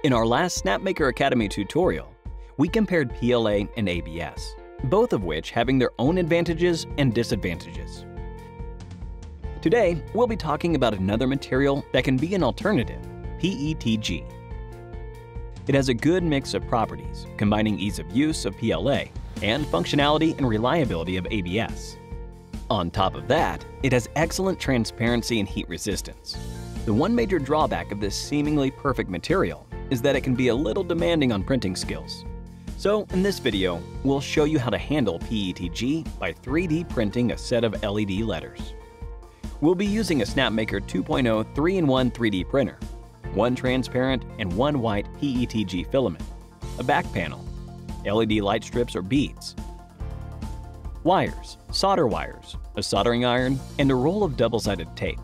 In our last Snapmaker Academy tutorial, we compared PLA and ABS, both of which having their own advantages and disadvantages. Today, we'll be talking about another material that can be an alternative, PETG. It has a good mix of properties, combining ease of use of PLA and functionality and reliability of ABS. On top of that, it has excellent transparency and heat resistance. The one major drawback of this seemingly perfect material is that it can be a little demanding on printing skills. So in this video, we'll show you how to handle PETG by 3D printing a set of LED letters. We'll be using a Snapmaker 2.0 3-in-1 3D printer, one transparent and one white PETG filament, a back panel, LED light strips or beads, wires, solder wires, a soldering iron, and a roll of double-sided tape.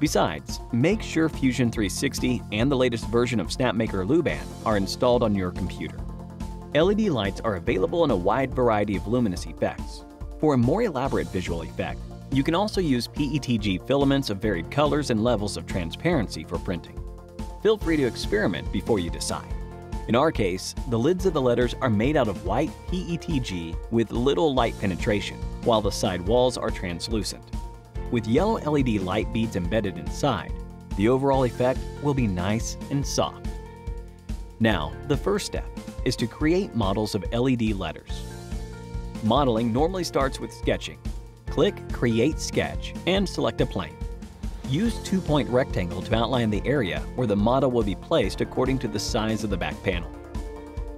Besides, make sure Fusion 360 and the latest version of Snapmaker Luban are installed on your computer. LED lights are available in a wide variety of luminous effects. For a more elaborate visual effect, you can also use PETG filaments of varied colors and levels of transparency for printing. Feel free to experiment before you decide. In our case, the lids of the letters are made out of white PETG with little light penetration, while the side walls are translucent. With yellow LED light beads embedded inside, the overall effect will be nice and soft. Now, the first step is to create models of LED letters. Modeling normally starts with sketching. Click Create Sketch and select a plane. Use two-point rectangle to outline the area where the model will be placed according to the size of the back panel.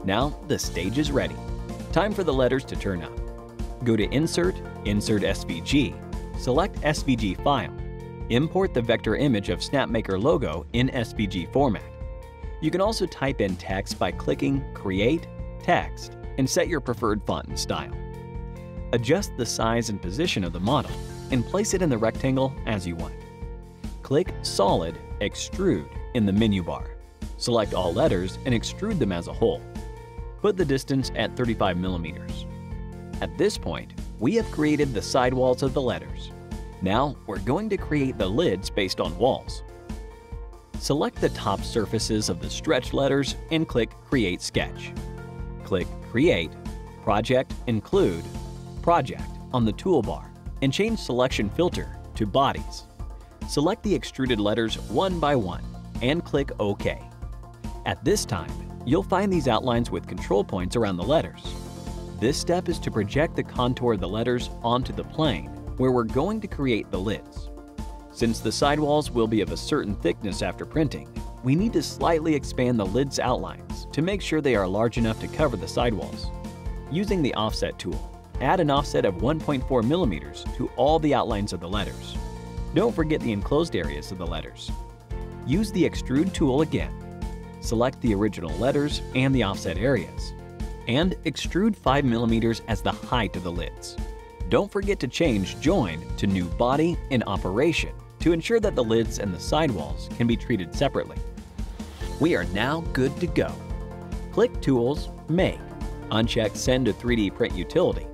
Now the stage is ready. Time for the letters to turn up. Go to Insert, Insert SVG, select SVG file. Import the vector image of Snapmaker logo in SVG format. You can also type in text by clicking Create Text and set your preferred font and style. Adjust the size and position of the model and place it in the rectangle as you want. Click Solid Extrude in the menu bar. Select all letters and extrude them as a whole. Put the distance at 35 millimeters. At this point, we have created the sidewalls of the letters. Now we're going to create the lids based on walls. Select the top surfaces of the stretched letters and click Create Sketch. Click Create, Project Include, Project on the toolbar and change Selection Filter to Bodies. Select the extruded letters one by one and click OK. At this time, you'll find these outlines with control points around the letters. This step is to project the contour of the letters onto the plane where we're going to create the lids. Since the sidewalls will be of a certain thickness after printing, we need to slightly expand the lids outlines to make sure they are large enough to cover the sidewalls. Using the Offset tool, add an offset of 1.4 millimeters to all the outlines of the letters. Don't forget the enclosed areas of the letters. Use the Extrude tool again. Select the original letters and the offset areas, and extrude 5 millimeters as the height of the lids. Don't forget to change Join to New Body in Operation to ensure that the lids and the sidewalls can be treated separately. We are now good to go. Click Tools, Make, uncheck Send to 3D Print Utility.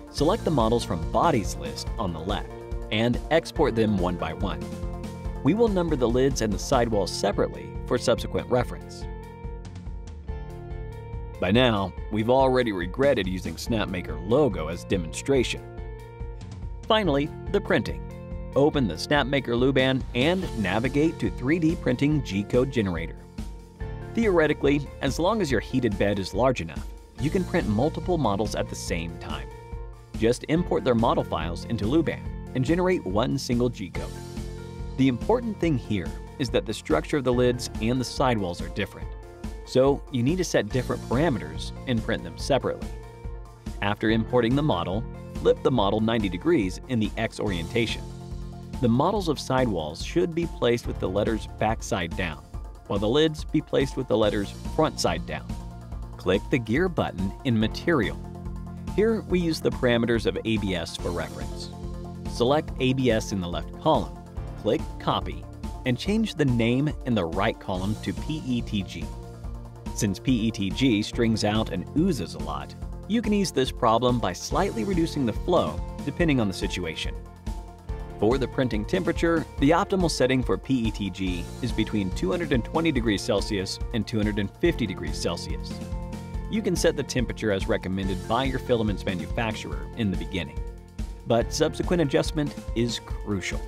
Select the models from Bodies list on the left and export them one by one. We will number the lids and the sidewalls separately for subsequent reference. By now, we've already regretted using Snapmaker logo as demonstration. Finally, the printing. Open the Snapmaker Luban and navigate to 3D Printing G-Code Generator. Theoretically, as long as your heated bed is large enough, you can print multiple models at the same time. Just import their model files into Luban and generate one single G-code. The important thing here is that the structure of the lids and the sidewalls are different, so you need to set different parameters and print them separately. After importing the model, flip the model 90 degrees in the X orientation. The models of sidewalls should be placed with the letters backside down, while the lids be placed with the letters front side down. Click the gear button in Material. Here we use the parameters of ABS for reference. Select ABS in the left column, click Copy, and change the name in the right column to PETG. Since PETG strings out and oozes a lot, you can ease this problem by slightly reducing the flow depending on the situation. For the printing temperature, the optimal setting for PETG is between 220 degrees Celsius and 250 degrees Celsius. You can set the temperature as recommended by your filament's manufacturer in the beginning, but subsequent adjustment is crucial.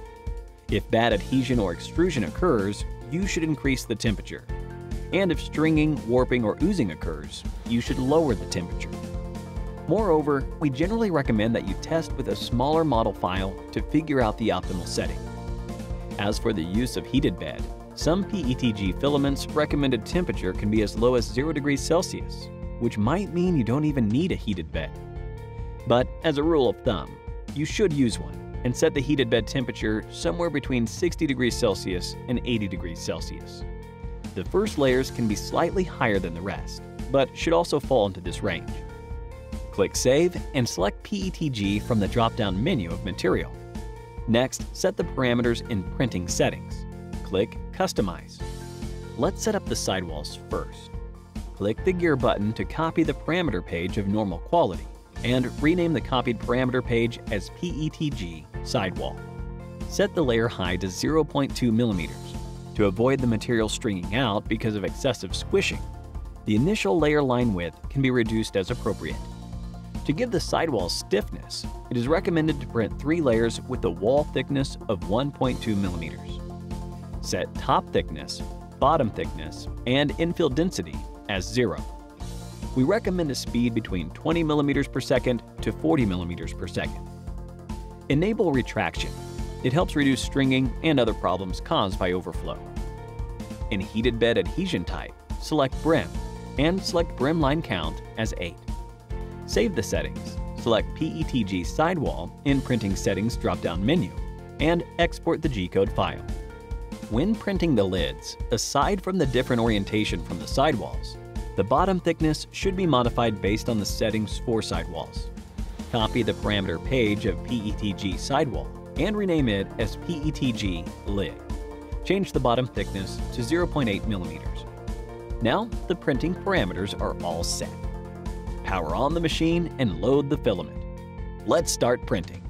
If bad adhesion or extrusion occurs, you should increase the temperature. And if stringing, warping, or oozing occurs, you should lower the temperature. Moreover, we generally recommend that you test with a smaller model file to figure out the optimal setting. As for the use of heated bed, some PETG filaments' recommended temperature can be as low as 0 degrees Celsius, which might mean you don't even need a heated bed. But as a rule of thumb, you should use one and set the heated bed temperature somewhere between 60 degrees Celsius and 80 degrees Celsius. The first layers can be slightly higher than the rest, but should also fall into this range. Click Save and select PETG from the drop-down menu of Material. Next, set the parameters in Printing Settings. Click Customize. Let's set up the sidewalls first. Click the gear button to copy the parameter page of normal quality and rename the copied parameter page as PETG Sidewall. Set the layer height to 0.2 millimeters. To avoid the material stringing out because of excessive squishing, the initial layer line width can be reduced as appropriate. To give the sidewall stiffness, it is recommended to print 3 layers with a wall thickness of 1.2 millimeters. Set top thickness, bottom thickness, and infill density as 0. We recommend a speed between 20 millimeters per second to 40 millimeters per second. Enable retraction. It helps reduce stringing and other problems caused by overflow. In heated bed adhesion type, select Brim and select Brim line count as 8. Save the settings, select PETG Sidewall in Printing Settings drop-down menu, and export the G-code file. When printing the lids, aside from the different orientation from the sidewalls, the bottom thickness should be modified based on the settings for sidewalls. Copy the parameter page of PETG Sidewall and rename it as PETG Lid. Change the bottom thickness to 0.8 millimeters. Now the printing parameters are all set. Power on the machine and load the filament. Let's start printing.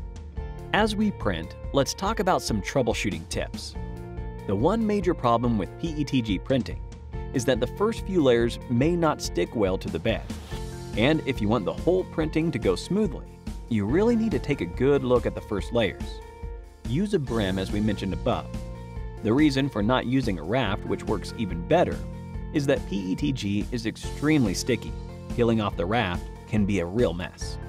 As we print, let's talk about some troubleshooting tips. The one major problem with PETG printing is that the first few layers may not stick well to the bed. And if you want the whole printing to go smoothly, you really need to take a good look at the first layers. Use a brim as we mentioned above. The reason for not using a raft, which works even better, is that PETG is extremely sticky. Peeling off the raft can be a real mess.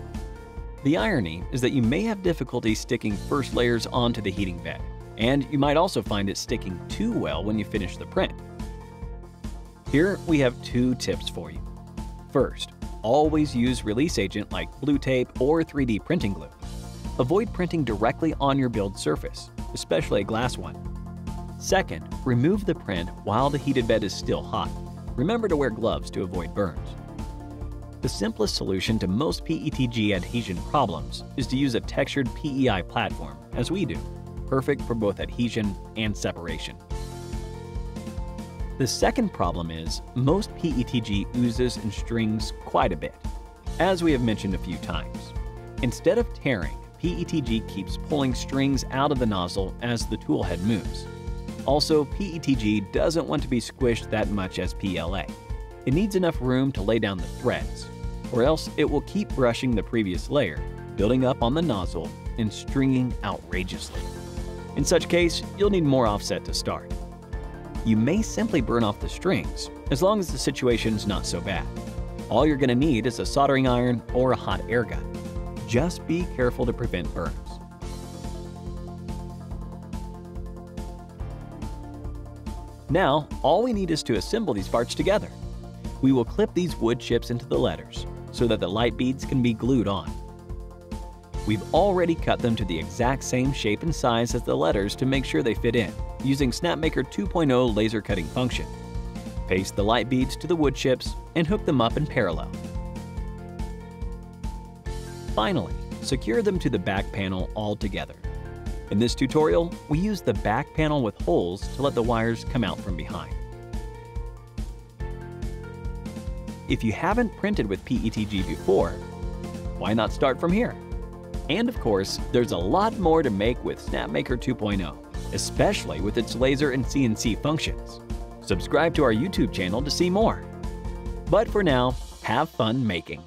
The irony is that you may have difficulty sticking first layers onto the heating bed, and you might also find it sticking too well when you finish the print. Here we have 2 tips for you. First, always use release agent like blue tape or 3D printing glue. Avoid printing directly on your build surface, especially a glass one. Second, remove the print while the heated bed is still hot. Remember to wear gloves to avoid burns. The simplest solution to most PETG adhesion problems is to use a textured PEI platform, as we do, perfect for both adhesion and separation. The second problem is most PETG oozes and strings quite a bit. As we have mentioned a few times, instead of tearing, PETG keeps pulling strings out of the nozzle as the tool head moves. Also, PETG doesn't want to be squished that much as PLA. It needs enough room to lay down the threads, or else it will keep brushing the previous layer, building up on the nozzle and stringing outrageously. In such case, you'll need more offset to start. You may simply burn off the strings, as long as the situation's not so bad. All you're going to need is a soldering iron or a hot air gun. Just be careful to prevent burns. Now, all we need is to assemble these parts together. We will clip these wood chips into the letters so that the light beads can be glued on. We've already cut them to the exact same shape and size as the letters to make sure they fit in, using Snapmaker 2.0 laser cutting function. Paste the light beads to the wood chips and hook them up in parallel. Finally, secure them to the back panel all together. In this tutorial, we use the back panel with holes to let the wires come out from behind. If you haven't printed with PETG before, why not start from here? And of course, there's a lot more to make with Snapmaker 2.0, especially with its laser and CNC functions. Subscribe to our YouTube channel to see more. But for now, have fun making.